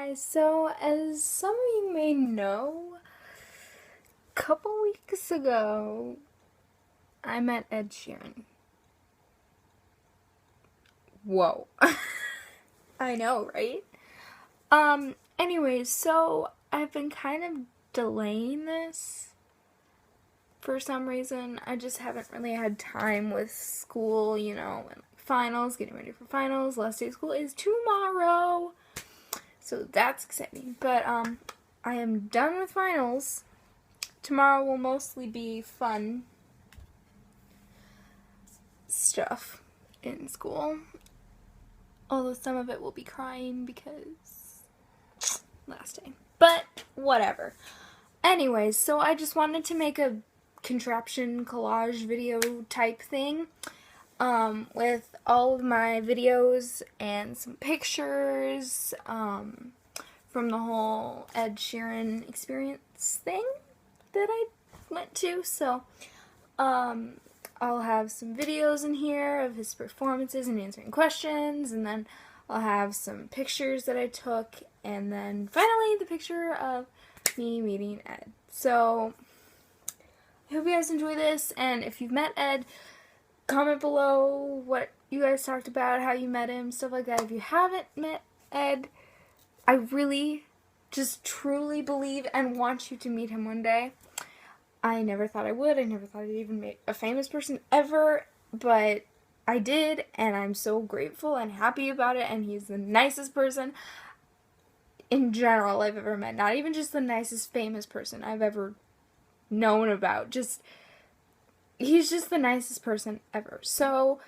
guys, so as some of you may know, a couple weeks ago, I met Ed Sheeran. Whoa. I know, right? Anyways, so I've been kind of delaying this for some reason. I just haven't really had time with school, and finals, getting ready for finals. Last day of school is tomorrow. So that's exciting. But I am done with finals. Tomorrow will mostly be fun stuff in school. Although some of it will be crying because last day. But whatever. Anyways, so I just wanted to make a contraption collage video type thing with all of my videos and some pictures from the whole Ed Sheeran experience thing that I went to. So I'll have some videos in here of his performances and answering questions, and then I'll have some pictures that I took, and then finally the picture of me meeting Ed. So I hope you guys enjoy this, and if you've met Ed, comment below what you guys talked about, how you met him, stuff like that. If you haven't met Ed, I really just truly believe and want you to meet him one day. I never thought I would. I never thought I'd even meet a famous person ever, but I did, and I'm so grateful and happy about it, and he's the nicest person in general I've ever met. Not even just the nicest famous person I've ever known about. He's just the nicest person ever. So,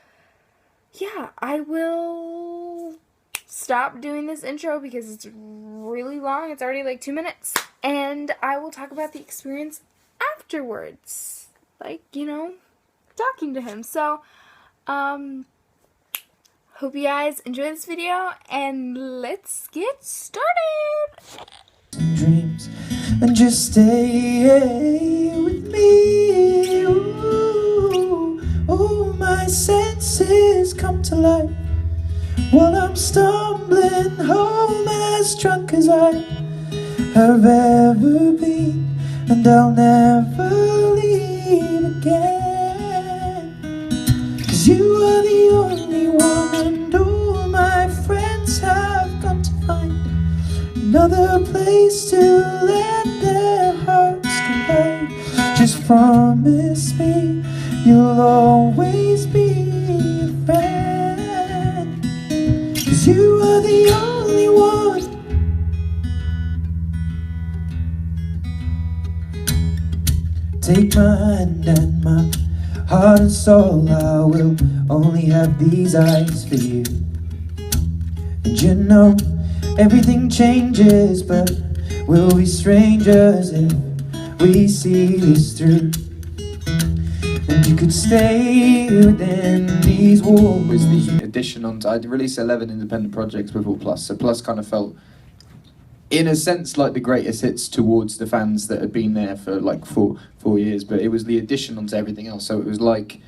yeah, I will stop doing this intro because it's really long. It's already like 2 minutes. And I will talk about the experience afterwards. Like, talking to him. So, hope you guys enjoy this video, and let's get started! Dreams and just stay with me. Ooh, oh, my senses come to life while I'm stumbling home, as drunk as I have ever been, and I'll never leave again. 'Cause you are the only one, and all my friends have come to find another place to let their hearts collide. Just promise me you'll always be a friend, 'cause you are the only one. Take my hand and my heart and soul, I will only have these eyes for you. And you know everything changes, but we'll be strangers if we see this through. And you could stay within these walls. Was the addition on, I'd released 11 independent projects before Plus, so Plus kind of felt, in a sense, like the greatest hits towards the fans that had been there for like four years, but it was the addition onto everything else, so it was like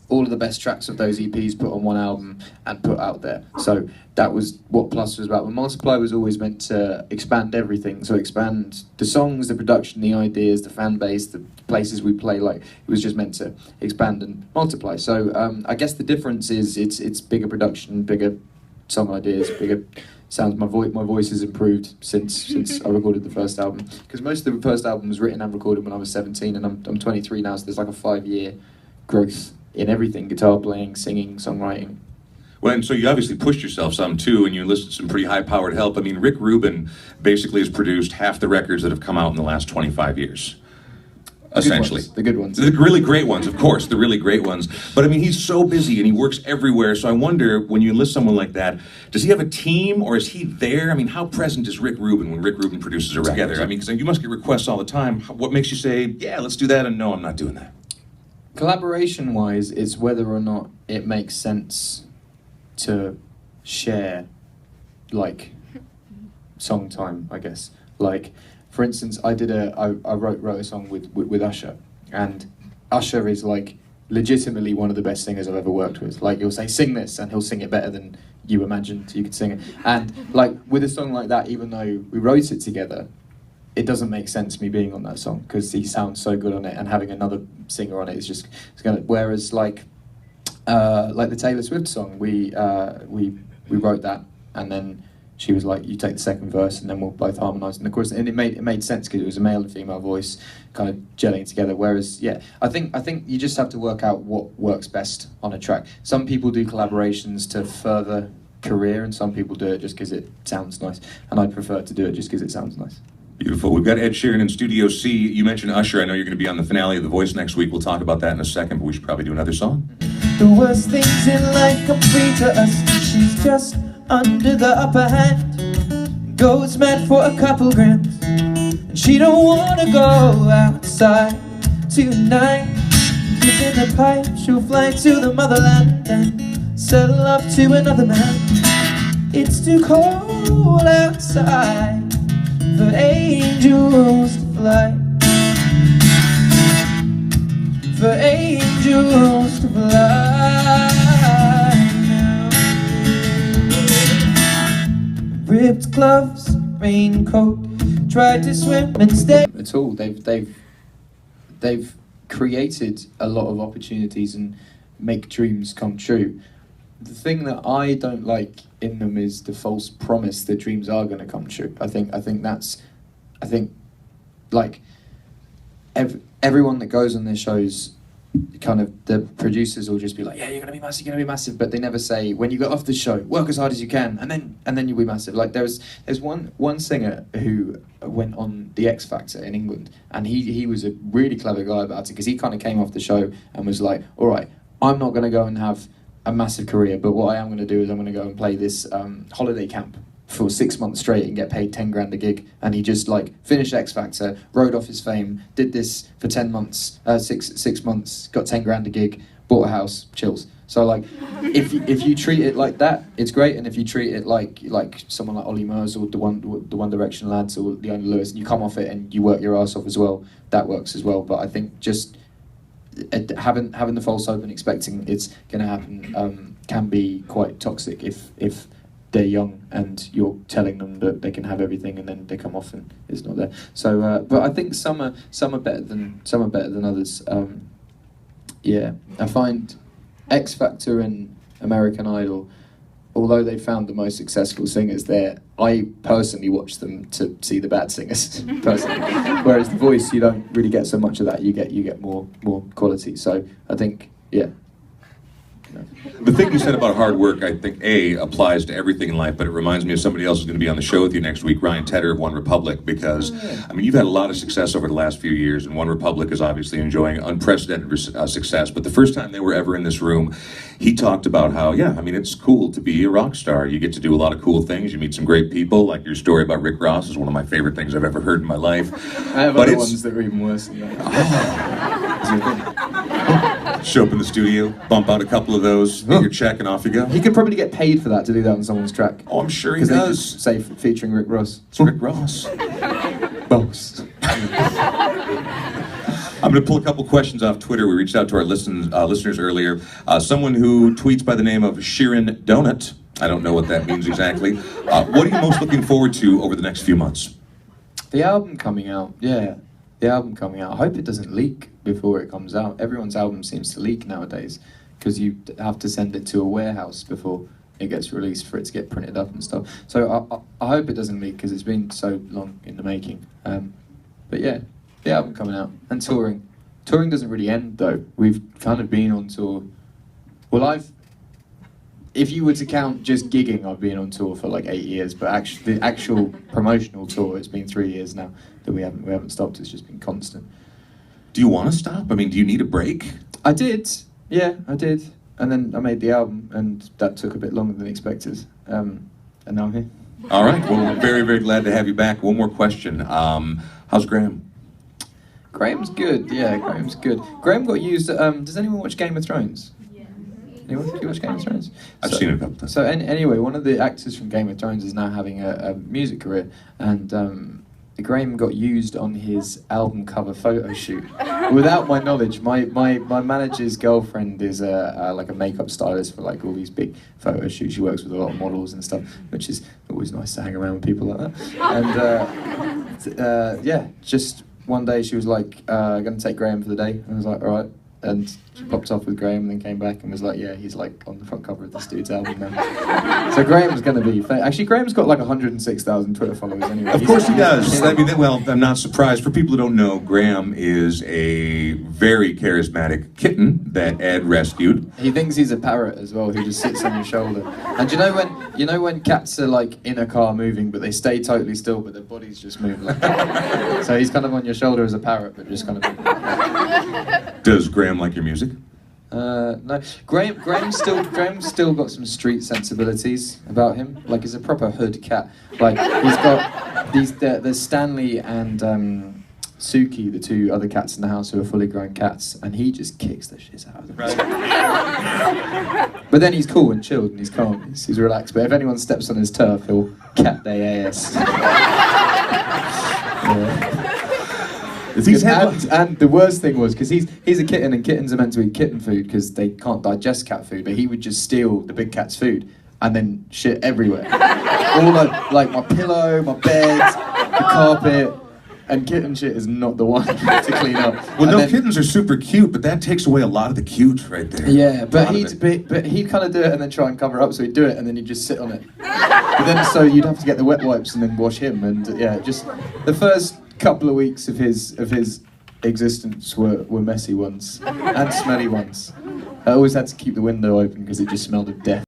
all of the best tracks of those EPs put on one album and put out there. So that was what Plus was about. But Multiply was always meant to expand everything. So expand the songs, the production, the ideas, the fan base, the places we play. Like, it was just meant to expand and multiply. So I guess the difference is it's bigger production, bigger song ideas, bigger sounds. My voice has improved since I recorded the first album. Because most of the first album was written and recorded when I was 17, and I'm 23 now, so there's like a 5-year growth in everything: guitar playing, singing, songwriting. Well, and so you obviously pushed yourself some too, and you enlisted some pretty high-powered help. I mean, Rick Rubin basically has produced half the records that have come out in the last 25 years. Essentially. The good ones. The really great ones, of course, the really great ones. But I mean, he's so busy and he works everywhere, so I wonder, when you enlist someone like that, does he have a team or is he there? I mean, how present is Rick Rubin when Rick Rubin produces a record? I mean, because you must get requests all the time. What makes you say, yeah, let's do that, and no, I'm not doing that? Collaboration-wise, it's whether or not it makes sense to share, like, song time, I guess. Like, for instance, I wrote a song with Usher, and Usher is like legitimately one of the best singers I've ever worked with. Like, you'll say, sing this, and he'll sing it better than you imagined you could sing it. And like, with a song like that, even though we wrote it together, it doesn't make sense me being on that song, because he sounds so good on it, and having another singer on it is just, it's gonna, whereas like the Taylor Swift song, we wrote that, and then she was like, you take the second verse and then we'll both harmonise. And of course, and it made sense because it was a male and female voice kind of gelling together. Whereas, yeah, I think you just have to work out what works best on a track. Some people do collaborations to further career, and some people do it just because it sounds nice. And I prefer to do it just because it sounds nice. Beautiful. We've got Ed Sheeran in Studio C. You mentioned Usher. I know you're going to be on the finale of The Voice next week. We'll talk about that in a second, but we should probably do another song. The worst things in life come free to us. She's just under the upper hand, goes mad for a couple grams, and she don't wanna go outside tonight. She's in the pipe, she'll fly to the motherland and settle up to another man. It's too cold outside for angels to fly, for angels to fly now. Ripped gloves, raincoat, tried to swim and stay. At all, they've created a lot of opportunities and make dreams come true. The thing that I don't like in them is the false promise that dreams are going to come true. I think like everyone that goes on their shows, kind of the producers will just be like, yeah, you're gonna be massive, but they never say, when you get off the show, work as hard as you can, and then you'll be massive. Like there's one singer who went on the X Factor in England, and he was a really clever guy about it, because he kind of came off the show and was like, all right, I'm not gonna go and have a massive career, but what I am gonna do is I'm gonna go and play this holiday camp for 6 months straight and get paid 10 grand a gig. And he just like finished X Factor, rode off his fame, did this for 10 months, six months, got 10 grand a gig, bought a house, chills. So like, if you treat it like that, it's great. And if you treat it like someone like Ollie Murs or the One Direction lads or Leona Lewis, and you come off it and you work your ass off as well, that works as well. But I think just having the false hope and expecting it's going to happen can be quite toxic if they're young and you're telling them that they can have everything and then they come off and it's not there. So, but I think some are better than others. Yeah, I find X Factor and American Idol, although they found the most successful singers there, I personally watch them to see the bad singers personally. Whereas The Voice, you don't really get so much of that. You get more quality. So I think, yeah. The thing you said about hard work, I think, applies to everything in life, but it reminds me of somebody else who's going to be on the show with you next week, Ryan Tedder of One Republic, because, I mean, you've had a lot of success over the last few years, and One Republic is obviously enjoying unprecedented success, but the first time they were ever in this room, he talked about how, yeah, I mean, it's cool to be a rock star. You get to do a lot of cool things, you meet some great people, like your story about Rick Ross is one of my favorite things I've ever heard in my life. I have other ones that are even worse than that. Show up in the studio, bump out a couple of those, get your check, and off you go. He could probably get paid for that, to do that on someone's track. Oh, I'm sure he Because they does. just say featuring Rick Ross. It's Rick Ross. Boss. I'm going to pull a couple questions off Twitter. We reached out to our listeners earlier. Someone who tweets by the name of Sheeran Donut. I don't know what that means exactly. What are you most looking forward to over the next few months? The album coming out, yeah. The album coming out. I hope it doesn't leak before it comes out. Everyone's album seems to leak nowadays because you have to send it to a warehouse before it gets released for it to get printed up and stuff. So I hope it doesn't leak because it's been so long in the making. But yeah, the album coming out and touring. Touring doesn't really end though. We've kind of been on tour. Well, if you were to count just gigging, I've been on tour for like 8 years, but the actual promotional tour, it's been 3 years now that we haven't stopped. It's just been constant. Do you want to stop? I mean, do you need a break? I did, yeah, I did. And then I made the album, and that took a bit longer than expected. And now I'm here. All right, well, we're very, very glad to have you back. One more question. How's Graham? Graham's good, yeah, Graham's good. Graham got used, does anyone watch Game of Thrones? Anyone? Do you watch Game of Thrones? I've seen it a couple times. So anyway, one of the actors from Game of Thrones is now having a music career, and Graham got used on his album cover photo shoot without my knowledge. My manager's girlfriend is like a makeup stylist for like all these big photo shoots. She works with a lot of models and stuff, which is always nice to hang around with people like that. And yeah, just one day she was like, "Going to take Graham for the day," and I was like, "All right." And she popped off with Graham and then came back and was like, yeah, he's like on the front cover of this dude's album now. So Graham's going to be... Actually, Graham's got like 106,000 Twitter followers anyway. Of course he does. I mean, well, I'm not surprised. For people who don't know, Graham is a very charismatic kitten that Ed rescued. He thinks he's a parrot as well, who just sits on your shoulder. And you know when cats are like in a car moving, but they stay totally still, but their bodies just move like that? So he's kind of on your shoulder as a parrot, but just kind of... Does Graham like your music? No. Graham's still got some street sensibilities about him. Like he's a proper hood cat. Like he's got there's Stanley and Suki, the two other cats in the house who are fully grown cats, and he just kicks the shit out of them. Right. But then he's cool and chilled and he's calm. He's relaxed. But if anyone steps on his turf, he'll cat their ass. Yeah. And the worst thing was, because he's a kitten and kittens are meant to eat kitten food because they can't digest cat food, but he would just steal the big cat's food and then shit everywhere. All like my pillow, my bed, the carpet, and kitten shit is not the one to clean up. Well, kittens are super cute, but that takes away a lot of the cute right there. Yeah, but he'd kind of do it and then try and cover it up, so he'd do it and then he'd just sit on it. But then so you'd have to get the wet wipes and then wash him, and yeah, just the first couple of weeks of his existence were messy ones and smelly ones. I always had to keep the window open because it just smelled of death.